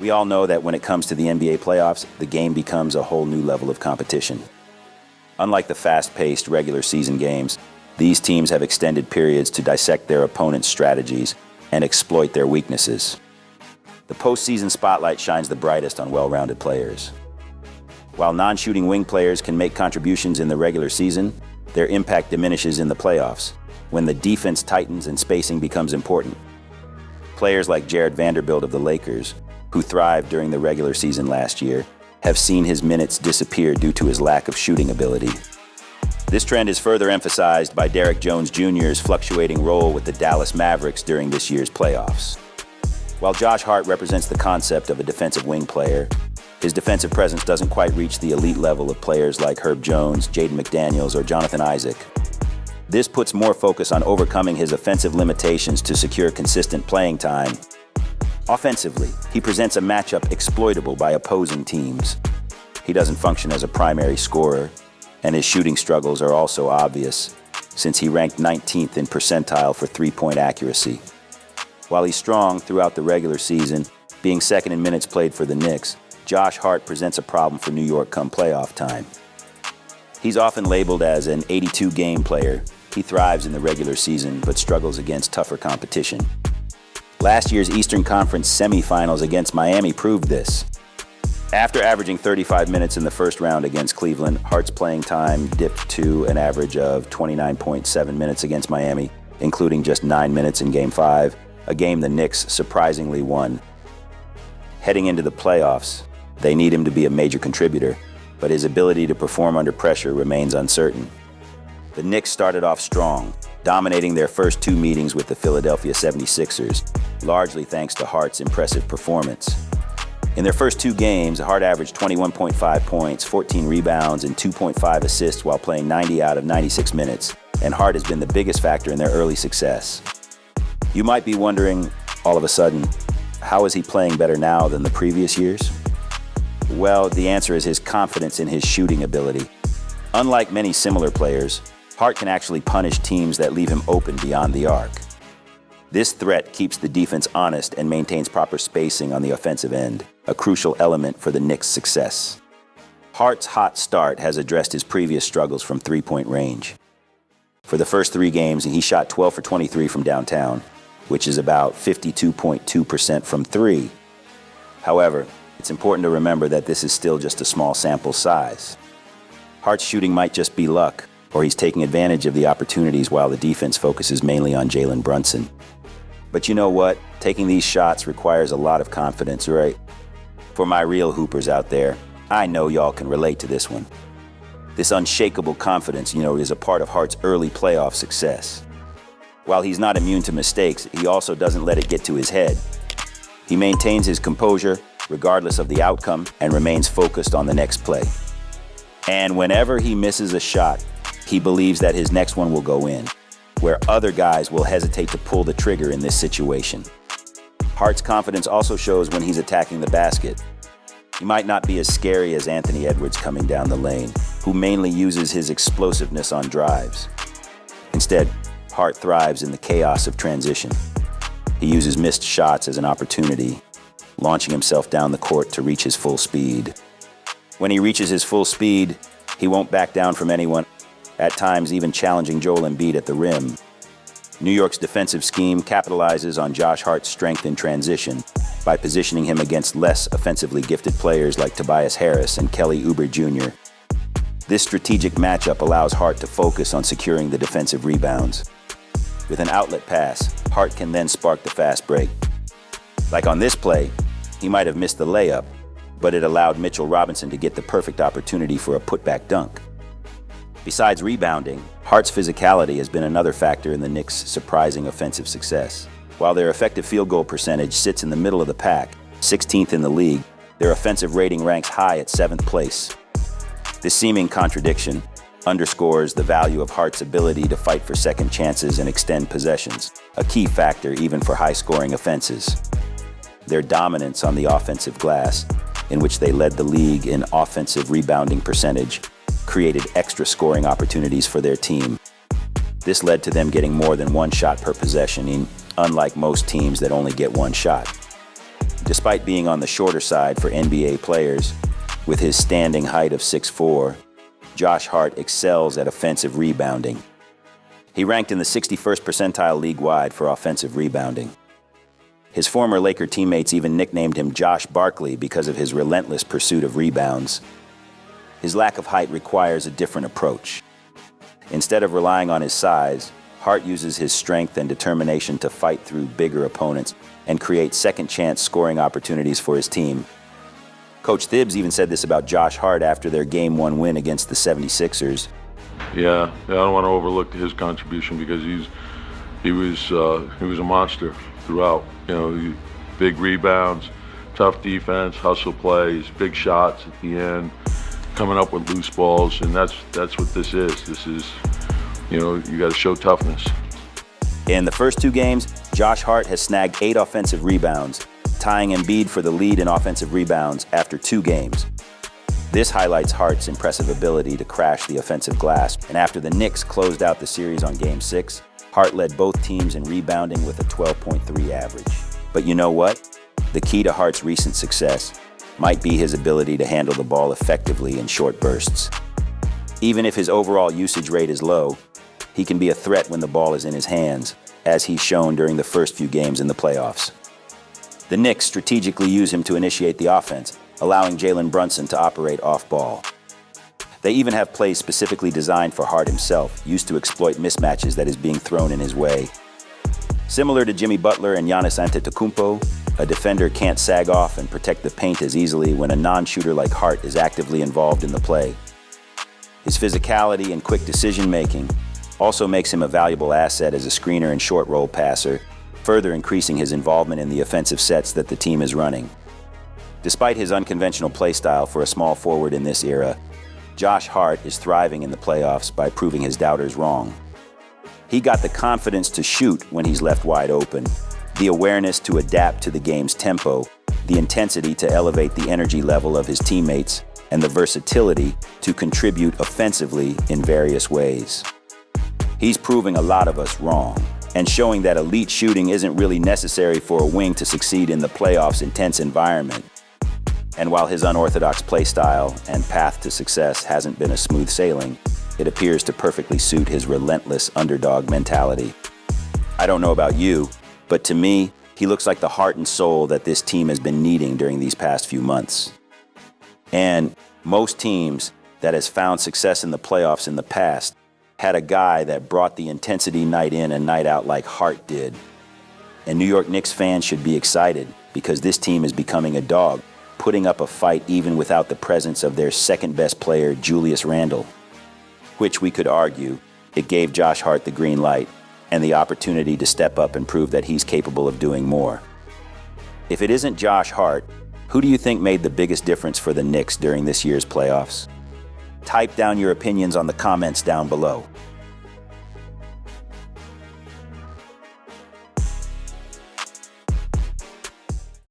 We all know that when it comes to the NBA playoffs, the game becomes a whole new level of competition. Unlike the fast-paced regular season games, these teams have extended periods to dissect their opponents' strategies and exploit their weaknesses. The postseason spotlight shines the brightest on well-rounded players. While non-shooting wing players can make contributions in the regular season, their impact diminishes in the playoffs, when the defense tightens and spacing becomes important. Players like Jared Vanderbilt of the Lakers, who thrived during the regular season last year, have seen his minutes disappear due to his lack of shooting ability. This trend is further emphasized by Derrick Jones Jr.'s fluctuating role with the Dallas Mavericks during this year's playoffs. While Josh Hart represents the concept of a defensive wing player, his defensive presence doesn't quite reach the elite level of players like Herb Jones, Jaden McDaniels, or Jonathan Isaac. This puts more focus on overcoming his offensive limitations to secure consistent playing time. Offensively, he presents a matchup exploitable by opposing teams. He doesn't function as a primary scorer, and his shooting struggles are also obvious, since he ranked 19th in percentile for three-point accuracy. While he's strong throughout the regular season, being second in minutes played for the Knicks, Josh Hart presents a problem for New York come playoff time. He's often labeled as an 82-game player. He thrives in the regular season, but struggles against tougher competition. Last year's Eastern Conference semifinals against Miami proved this. After averaging 35 minutes in the first round against Cleveland, Hart's playing time dipped to an average of 29.7 minutes against Miami, including just 9 minutes in Game 5, a game the Knicks surprisingly won. Heading into the playoffs, they need him to be a major contributor, but his ability to perform under pressure remains uncertain. The Knicks started off strong, dominating their first two meetings with the Philadelphia 76ers, largely thanks to Hart's impressive performance. In their first two games, Hart averaged 21.5 points, 14 rebounds, and 2.5 assists while playing 90 out of 96 minutes, and Hart has been the biggest factor in their early success. You might be wondering, all of a sudden, how is he playing better now than the previous years? Well, the answer is his confidence in his shooting ability. Unlike many similar players, Hart can actually punish teams that leave him open beyond the arc. This threat keeps the defense honest and maintains proper spacing on the offensive end, a crucial element for the Knicks' success. Hart's hot start has addressed his previous struggles from three-point range. For the first three games, he shot 12 for 23 from downtown, which is about 52.2% from three. However, it's important to remember that this is still just a small sample size. Hart's shooting might just be luck, or he's taking advantage of the opportunities while the defense focuses mainly on Jalen Brunson. But you know what? Taking these shots requires a lot of confidence, right? For my real hoopers out there, I know y'all can relate to this one. This unshakable confidence, is a part of Hart's early playoff success. While he's not immune to mistakes, he also doesn't let it get to his head. He maintains his composure, regardless of the outcome, and remains focused on the next play. And whenever he misses a shot, he believes that his next one will go in, where other guys will hesitate to pull the trigger in this situation. Hart's confidence also shows when he's attacking the basket. He might not be as scary as Anthony Edwards coming down the lane, who mainly uses his explosiveness on drives. Instead, Hart thrives in the chaos of transition. He uses missed shots as an opportunity, launching himself down the court to reach his full speed. When he reaches his full speed, he won't back down from anyone, at times even challenging Joel Embiid at the rim. New York's defensive scheme capitalizes on Josh Hart's strength in transition by positioning him against less offensively gifted players like Tobias Harris and Kelly Oubre Jr. This strategic matchup allows Hart to focus on securing the defensive rebounds. With an outlet pass, Hart can then spark the fast break. Like on this play, he might have missed the layup, but it allowed Mitchell Robinson to get the perfect opportunity for a putback dunk. Besides rebounding, Hart's physicality has been another factor in the Knicks' surprising offensive success. While their effective field goal percentage sits in the middle of the pack, 16th in the league, their offensive rating ranks high at 7th place. This seeming contradiction underscores the value of Hart's ability to fight for second chances and extend possessions, a key factor even for high-scoring offenses. Their dominance on the offensive glass, in which they led the league in offensive rebounding percentage, created extra scoring opportunities for their team. This led to them getting more than one shot per possession, unlike most teams that only get one shot. Despite being on the shorter side for NBA players, with his standing height of 6'4", Josh Hart excels at offensive rebounding. He ranked in the 61st percentile league-wide for offensive rebounding. His former Laker teammates even nicknamed him Josh Barkley because of his relentless pursuit of rebounds. His lack of height requires a different approach. Instead of relying on his size, Hart uses his strength and determination to fight through bigger opponents and create second-chance scoring opportunities for his team. Coach Thibs even said this about Josh Hart after their Game 1 win against the 76ers. Yeah, I don't want to overlook his contribution because he was a monster throughout. You know, big rebounds, tough defense, hustle plays, big shots at the end, coming up with loose balls, and that's what this is. This is, you know, you got to show toughness. In the first 2 games, Josh Hart has snagged 8 offensive rebounds, tying Embiid for the lead in offensive rebounds after 2 games. This highlights Hart's impressive ability to crash the offensive glass, and after the Knicks closed out the series on Game 6, Hart led both teams in rebounding with a 12.3 average. But you know what? The key to Hart's recent success might be his ability to handle the ball effectively in short bursts. Even if his overall usage rate is low, he can be a threat when the ball is in his hands, as he's shown during the first few games in the playoffs. The Knicks strategically use him to initiate the offense, allowing Jalen Brunson to operate off-ball. They even have plays specifically designed for Hart himself, used to exploit mismatches that is being thrown in his way. Similar to Jimmy Butler and Giannis Antetokounmpo, a defender can't sag off and protect the paint as easily when a non-shooter like Hart is actively involved in the play. His physicality and quick decision-making also makes him a valuable asset as a screener and short roll passer, further increasing his involvement in the offensive sets that the team is running. Despite his unconventional play style for a small forward in this era, Josh Hart is thriving in the playoffs by proving his doubters wrong. He got the confidence to shoot when he's left wide open, the awareness to adapt to the game's tempo, the intensity to elevate the energy level of his teammates, and the versatility to contribute offensively in various ways. He's proving a lot of us wrong and showing that elite shooting isn't really necessary for a wing to succeed in the playoffs' intense environment. And while his unorthodox play style and path to success hasn't been a smooth sailing, it appears to perfectly suit his relentless underdog mentality. I don't know about you, but to me, he looks like the heart and soul that this team has been needing during these past few months. And most teams that has found success in the playoffs in the past had a guy that brought the intensity night in and night out like Hart did. And New York Knicks fans should be excited because this team is becoming a dog, putting up a fight even without the presence of their second-best player, Julius Randle, which we could argue it gave Josh Hart the green light and the opportunity to step up and prove that he's capable of doing more. If it isn't Josh Hart, who do you think made the biggest difference for the Knicks during this year's playoffs? Type down your opinions on the comments down below.